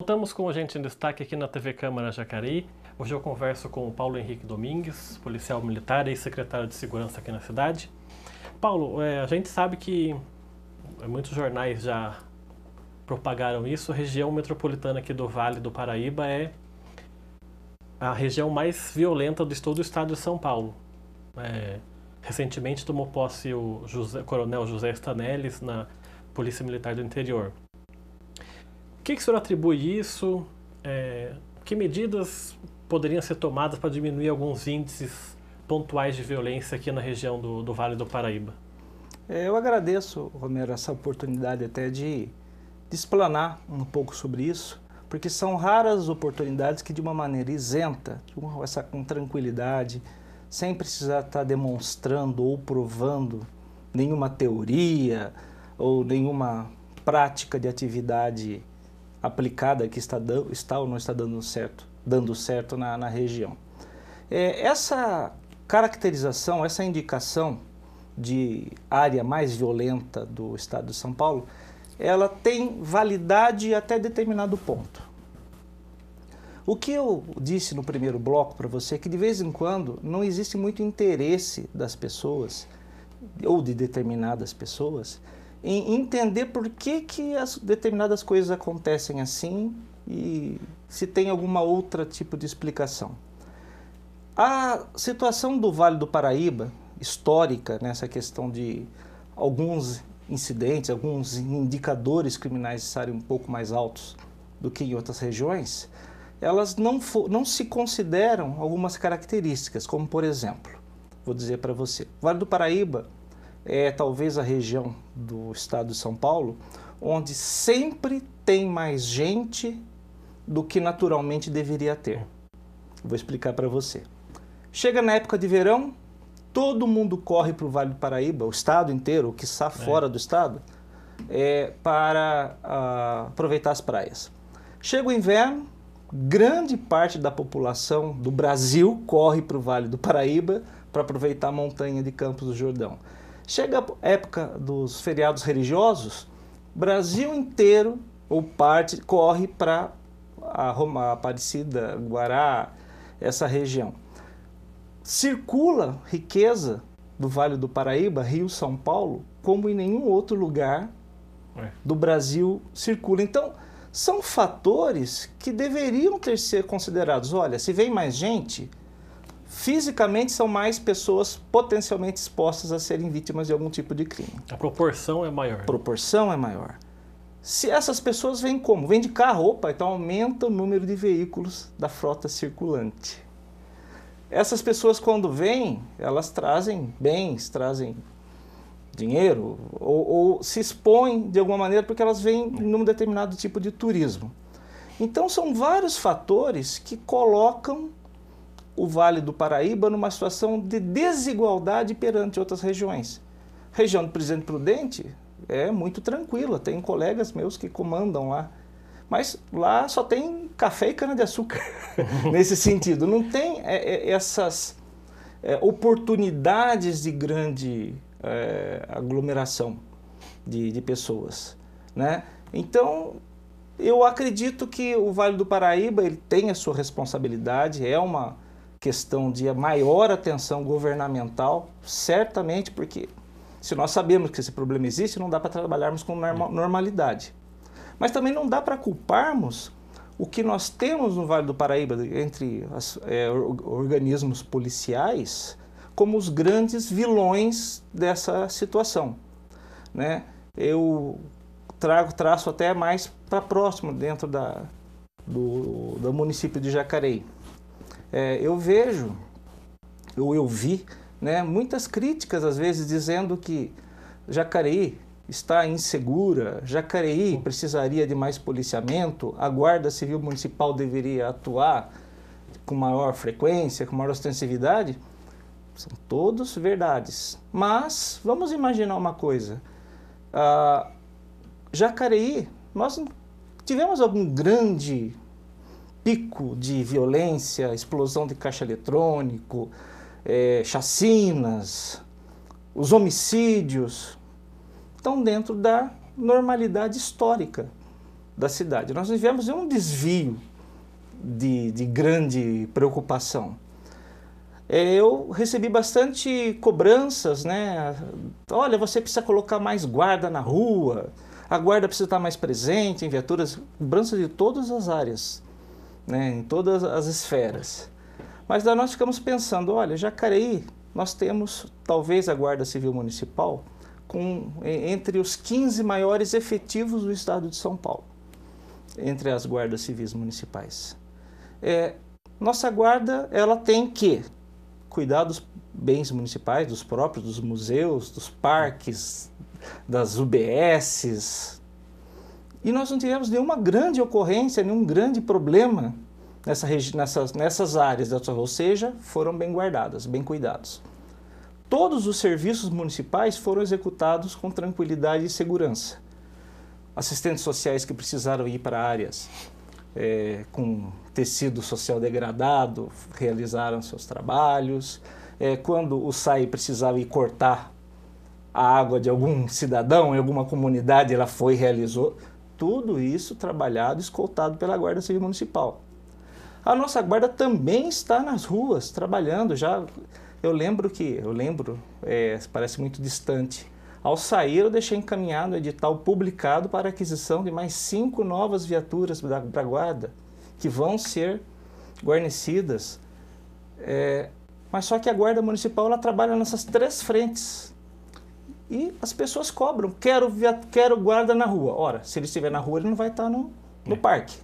Voltamos com a gente em destaque aqui na TV Câmara Jacareí. Hoje eu converso com o Paulo Henrique Domingues, policial militar e secretário de segurança aqui na cidade. Paulo, a gente sabe que muitos jornais já propagaram isso. A região metropolitana aqui do Vale do Paraíba é a região mais violenta de todo o estado de São Paulo. Recentemente tomou posse o Coronel José Stanelles na Polícia Militar do Interior. O que o senhor atribui isso? Que medidas poderiam ser tomadas para diminuir alguns índices pontuais de violência aqui na região do Vale do Paraíba? Eu agradeço, Romero, essa oportunidade até de explanar um pouco sobre isso, porque são raras oportunidades que de uma maneira isenta, com tranquilidade, sem precisar estar demonstrando ou provando nenhuma teoria ou nenhuma prática de atividade aplicada que está ou não está dando certo na região. Essa caracterização, essa indicação de área mais violenta do estado de São Paulo, ela tem validade até determinado ponto. O que eu disse no primeiro bloco para você é que de vez em quando não existe muito interesse das pessoas, ou de determinadas pessoas, em entender por que as determinadas coisas acontecem assim e se tem alguma outra tipo de explicação. A situação do Vale do Paraíba, histórica, nessa questão de alguns incidentes, alguns indicadores criminais estarem um pouco mais altos do que em outras regiões, elas não se consideram algumas características, como por exemplo, vou dizer para você, o Vale do Paraíba é talvez a região do estado de São Paulo onde sempre tem mais gente do que naturalmente deveria ter. Vou explicar para você. Chega na época de verão, todo mundo corre para o Vale do Paraíba, o estado inteiro, o que está fora do estado, para aproveitar as praias. Chega o inverno, grande parte da população do Brasil corre para o Vale do Paraíba para aproveitar a montanha de Campos do Jordão. Chega a época dos feriados religiosos, o Brasil inteiro, ou parte, corre para a Roma, Aparecida, Guará, essa região. Circula riqueza do Vale do Paraíba, Rio, São Paulo, como em nenhum outro lugar do Brasil circula. Então, são fatores que deveriam ser considerados. Olha, se vem mais gente, fisicamente são mais pessoas potencialmente expostas a serem vítimas de algum tipo de crime. A proporção é maior. A proporção é maior. Se essas pessoas vêm como? Vêm de carro, então aumenta o número de veículos da frota circulante. Essas pessoas, quando vêm, elas trazem bens, trazem dinheiro, ou se expõem de alguma maneira porque elas vêm num determinado tipo de turismo. Então são vários fatores que colocam o Vale do Paraíba numa situação de desigualdade perante outras regiões. A região do Presidente Prudente é muito tranquila, tem colegas meus que comandam lá, mas lá só tem café e cana-de-açúcar, nesse sentido. Não tem essas oportunidades de grande aglomeração de pessoas, né? Então, eu acredito que o Vale do Paraíba ele tem a sua responsabilidade, é uma questão de maior atenção governamental, certamente, porque se nós sabemos que esse problema existe, não dá para trabalharmos com normalidade. Mas também não dá para culparmos o que nós temos no Vale do Paraíba, entre organismos policiais, como os grandes vilões dessa situação, né? Eu traço até mais para próximo, dentro do município de Jacareí. Eu vejo, ou eu vi, né, muitas críticas às vezes dizendo que Jacareí está insegura, Jacareí precisaria de mais policiamento, a Guarda Civil Municipal deveria atuar com maior frequência, com maior ostensividade. São todos verdades. Mas vamos imaginar uma coisa. Jacareí, nós tivemos algum grande pico de violência, explosão de caixa eletrônico, chacinas, os homicídios estão dentro da normalidade histórica da cidade. Nós vivemos um desvio de grande preocupação. Eu recebi bastante cobranças, né? Olha, você precisa colocar mais guarda na rua, a guarda precisa estar mais presente em viaturas, cobranças de todas as áreas, né? Em todas as esferas. Mas daí nós ficamos pensando, olha, Jacareí, nós temos talvez a Guarda Civil Municipal entre os 15 maiores efetivos do estado de São Paulo, entre as guardas civis municipais. Nossa guarda, ela tem que cuidar dos bens municipais, dos próprios, dos museus, dos parques, das UBSs. E nós não tivemos nenhuma grande ocorrência, nenhum grande problema nessas áreas, ou seja, foram bem guardadas, bem cuidados. Todos os serviços municipais foram executados com tranquilidade e segurança. Assistentes sociais que precisaram ir para áreas com tecido social degradado realizaram seus trabalhos. Quando o SAI precisava ir cortar a água de algum cidadão em alguma comunidade, ela foi e realizou. Tudo isso trabalhado, escoltado pela Guarda Civil Municipal. A nossa guarda também está nas ruas, trabalhando já. Eu lembro, parece muito distante, ao sair eu deixei encaminhado o edital publicado para a aquisição de mais 5 novas viaturas para a guarda, que vão ser guarnecidas. Mas só que a Guarda Municipal ela trabalha nessas 3 frentes. E as pessoas cobram, quero guarda na rua. Ora, se ele estiver na rua, ele não vai estar no parque.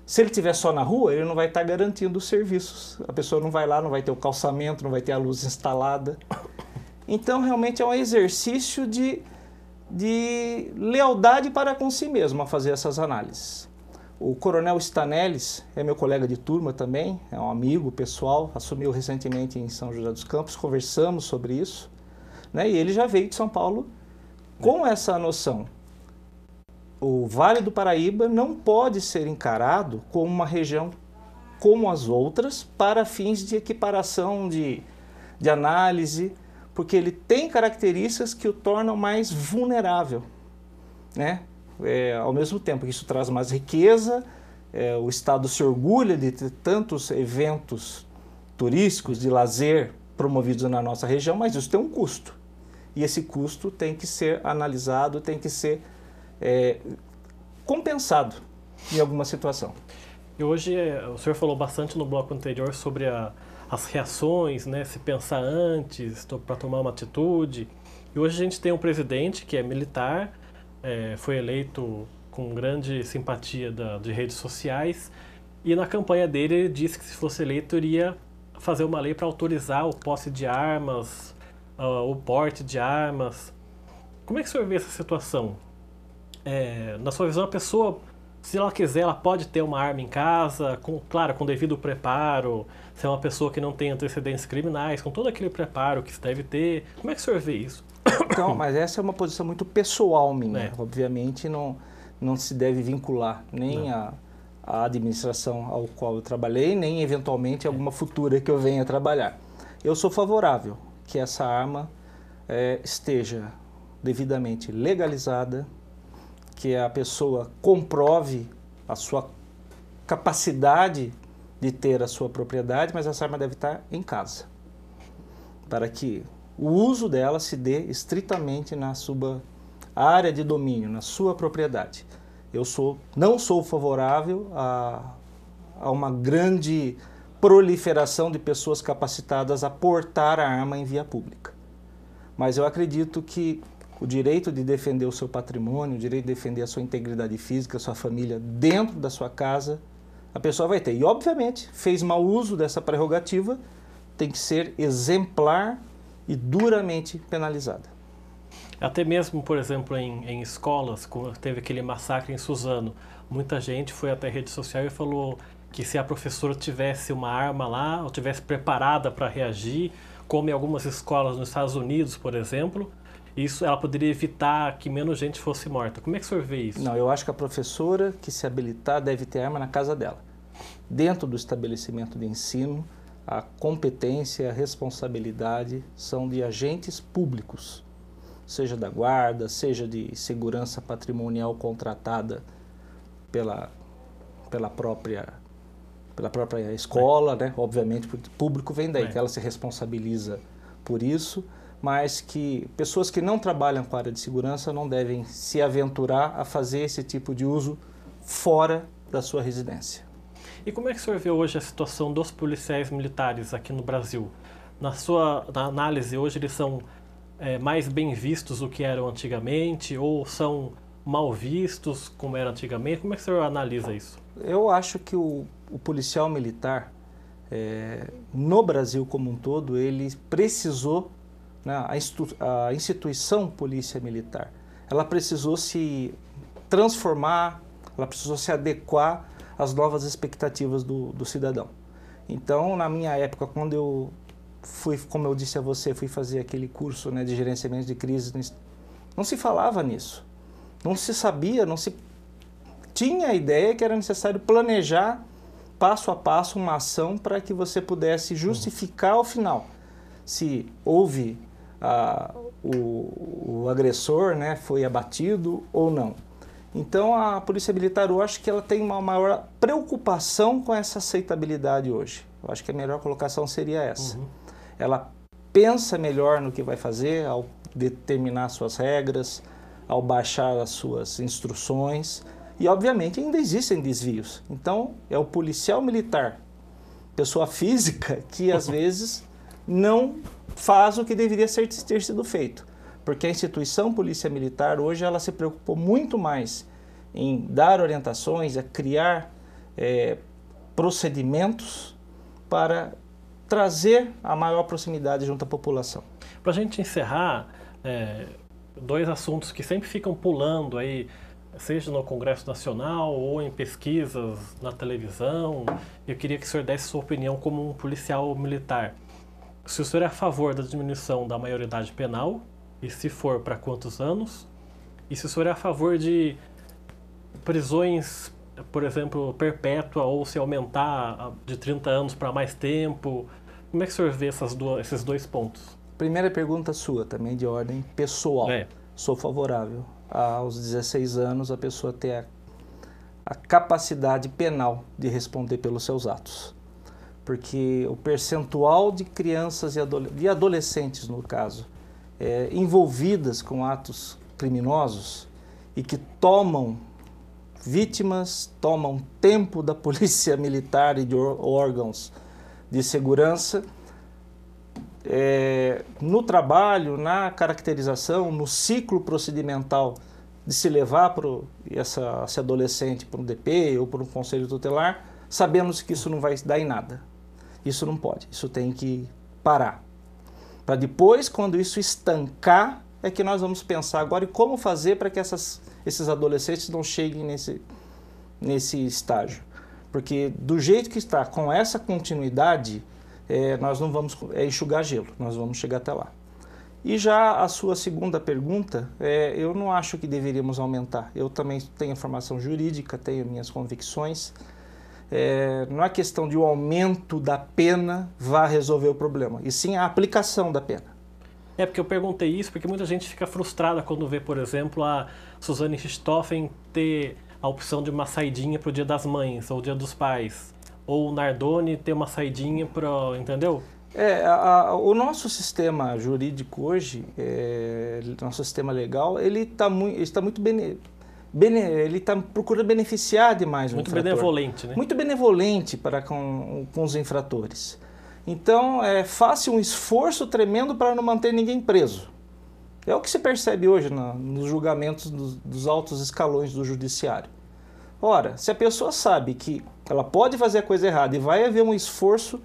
Se ele estiver só na rua, ele não vai estar garantindo os serviços. A pessoa não vai lá, não vai ter o calçamento, não vai ter a luz instalada. Então, realmente é um exercício de lealdade para com si mesmo a fazer essas análises. O Coronel Stanelis é meu colega de turma também, é um amigo pessoal, assumiu recentemente em São José dos Campos, conversamos sobre isso, né? E ele já veio de São Paulo com essa noção. O Vale do Paraíba não pode ser encarado como uma região como as outras para fins de equiparação, de análise, porque ele tem características que o tornam mais vulnerável, né? Ao mesmo tempo que isso traz mais riqueza, o Estado se orgulha de ter tantos eventos turísticos, de lazer promovidos na nossa região, mas isso tem um custo. E esse custo tem que ser analisado, tem que ser compensado em alguma situação. E hoje o senhor falou bastante no bloco anterior sobre as reações, né, se pensar antes para tomar uma atitude. E hoje a gente tem um presidente que é militar, foi eleito com grande simpatia de redes sociais, e na campanha dele ele disse que se fosse eleito iria fazer uma lei para autorizar o posse de armas, o porte de armas. Como é que o senhor vê essa situação? Na sua visão, a pessoa, se ela quiser, ela pode ter uma arma em casa, claro, com devido preparo, se é uma pessoa que não tem antecedentes criminais, com todo aquele preparo que se deve ter. Como é que o senhor vê isso? Então, mas essa é uma posição muito pessoal minha. Obviamente não se deve vincular nem a administração ao qual eu trabalhei, nem eventualmente alguma futura que eu venha a trabalhar. Eu sou favorável que essa arma esteja devidamente legalizada, que a pessoa comprove a sua capacidade de ter a sua propriedade, mas essa arma deve estar em casa, para que o uso dela se dê estritamente na sua área de domínio, na sua propriedade. Eu não sou favorável a uma grande proliferação de pessoas capacitadas a portar a arma em via pública. Mas eu acredito que o direito de defender o seu patrimônio, o direito de defender a sua integridade física, a sua família dentro da sua casa, a pessoa vai ter. E, obviamente, fez mau uso dessa prerrogativa, tem que ser exemplar e duramente penalizada. Até mesmo, por exemplo, em escolas, como teve aquele massacre em Suzano, muita gente foi até a rede social e falou que se a professora tivesse uma arma lá, ou tivesse preparada para reagir, como em algumas escolas nos Estados Unidos, por exemplo, ela poderia evitar que menos gente fosse morta. Como é que o senhor vê isso? Não, eu acho que a professora que se habilitar deve ter arma na casa dela. Dentro do estabelecimento de ensino, a competência e a responsabilidade são de agentes públicos, seja da guarda, seja de segurança patrimonial contratada pela própria escola, né? Obviamente, porque o público vem daí, que ela se responsabiliza por isso, mas que pessoas que não trabalham com a área de segurança não devem se aventurar a fazer esse tipo de uso fora da sua residência. E como é que o senhor vê hoje a situação dos policiais militares aqui no Brasil? Na análise, hoje eles são mais bem vistos do que eram antigamente ou são mal vistos como era antigamente? Como é que o senhor analisa isso? Eu acho que o policial militar, no Brasil como um todo, ele precisou, né, a instituição polícia militar, ela precisou se transformar, ela precisou se adequar às novas expectativas do cidadão. Então, na minha época, quando eu fui, como eu disse a você, fui fazer aquele curso, né, de gerenciamento de crise, não se falava nisso. Não se sabia, não se tinha a ideia que era necessário planejar passo a passo uma ação para que você pudesse justificar ao final se houve o agressor, né, foi abatido ou não. Então a Polícia Militar, eu acho que ela tem uma maior preocupação com essa aceitabilidade hoje. Eu acho que a melhor colocação seria essa. Ela pensa melhor no que vai fazer ao determinar suas regras, ao baixar as suas instruções. E, obviamente, ainda existem desvios. Então, é o policial militar, pessoa física, que às vezes não faz o que deveria ter sido feito. Porque a instituição Polícia Militar, hoje, ela se preocupou muito mais em dar orientações, a criar procedimentos para trazer a maior proximidade junto à população. Para a gente encerrar, dois assuntos que sempre ficam pulando aí, seja no Congresso Nacional ou em pesquisas na televisão. Eu queria que o senhor desse sua opinião como um policial militar. Se o senhor é a favor da diminuição da maioridade penal, e se for, para quantos anos? E se o senhor é a favor de prisões, por exemplo, perpétua, ou se aumentar de 30 anos para mais tempo? Como é que o senhor vê esses dois pontos? Primeira pergunta sua, também de ordem pessoal. Sou favorável. Aos 16 anos, a pessoa ter a capacidade penal de responder pelos seus atos. Porque o percentual de crianças e adolescentes, no caso, envolvidas com atos criminosos e que tomam vítimas, tomam tempo da polícia militar e de órgãos de segurança, no trabalho, na caracterização, no ciclo procedimental de se levar esse adolescente para um DP ou para um conselho tutelar, sabemos que isso não vai dar em nada. Isso não pode, isso tem que parar. Para depois, quando isso estancar, é que nós vamos pensar agora em como fazer para que esses adolescentes não cheguem nesse estágio. Porque do jeito que está, com essa continuidade, nós não vamos enxugar gelo, nós vamos chegar até lá. E já a sua segunda pergunta, eu não acho que deveríamos aumentar. Eu também tenho formação jurídica, tenho minhas convicções. Não é questão de o aumento da pena vá resolver o problema, e sim a aplicação da pena. Porque eu perguntei isso porque muita gente fica frustrada quando vê, por exemplo, a Suzane Richthofen ter a opção de uma saidinha para o Dia das Mães ou Dia dos Pais, ou o Nardoni ter uma saidinha para, entendeu? O nosso sistema jurídico hoje, nosso sistema legal, ele está muito ele está procurando beneficiar demais o infrator. Muito benevolente, né? Muito benevolente para com os infratores. Então, faça um esforço tremendo para não manter ninguém preso. É o que se percebe hoje nos julgamentos dos altos escalões do judiciário. Ora, se a pessoa sabe que ela pode fazer a coisa errada e vai haver um esforço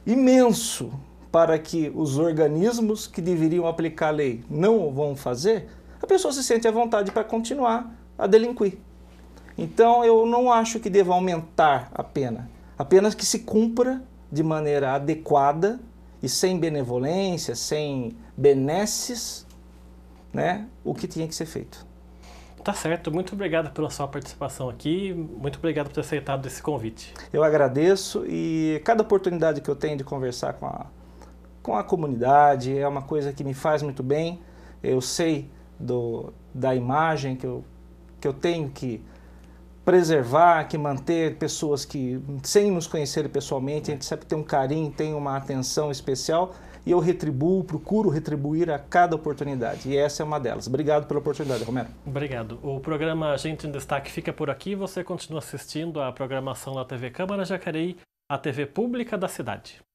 imenso para que os organismos que deveriam aplicar a lei não vão fazer, a pessoa se sente à vontade para continuar a delinquir. Então, eu não acho que deva aumentar a pena, apenas que se cumpra de maneira adequada e sem benevolência, sem benesses, né, o que tinha que ser feito. Tá certo, muito obrigado pela sua participação aqui, muito obrigado por ter aceitado esse convite. Eu agradeço, e cada oportunidade que eu tenho de conversar com a comunidade é uma coisa que me faz muito bem. Eu sei da imagem que eu tenho que preservar, que manter pessoas que, sem nos conhecerem pessoalmente, a gente sempre tem um carinho, tem uma atenção especial, e eu procuro retribuir a cada oportunidade, e essa é uma delas. Obrigado pela oportunidade, Romero. Obrigado. O programa Gente em Destaque fica por aqui. Você continua assistindo a programação da TV Câmara Jacareí, a TV pública da cidade.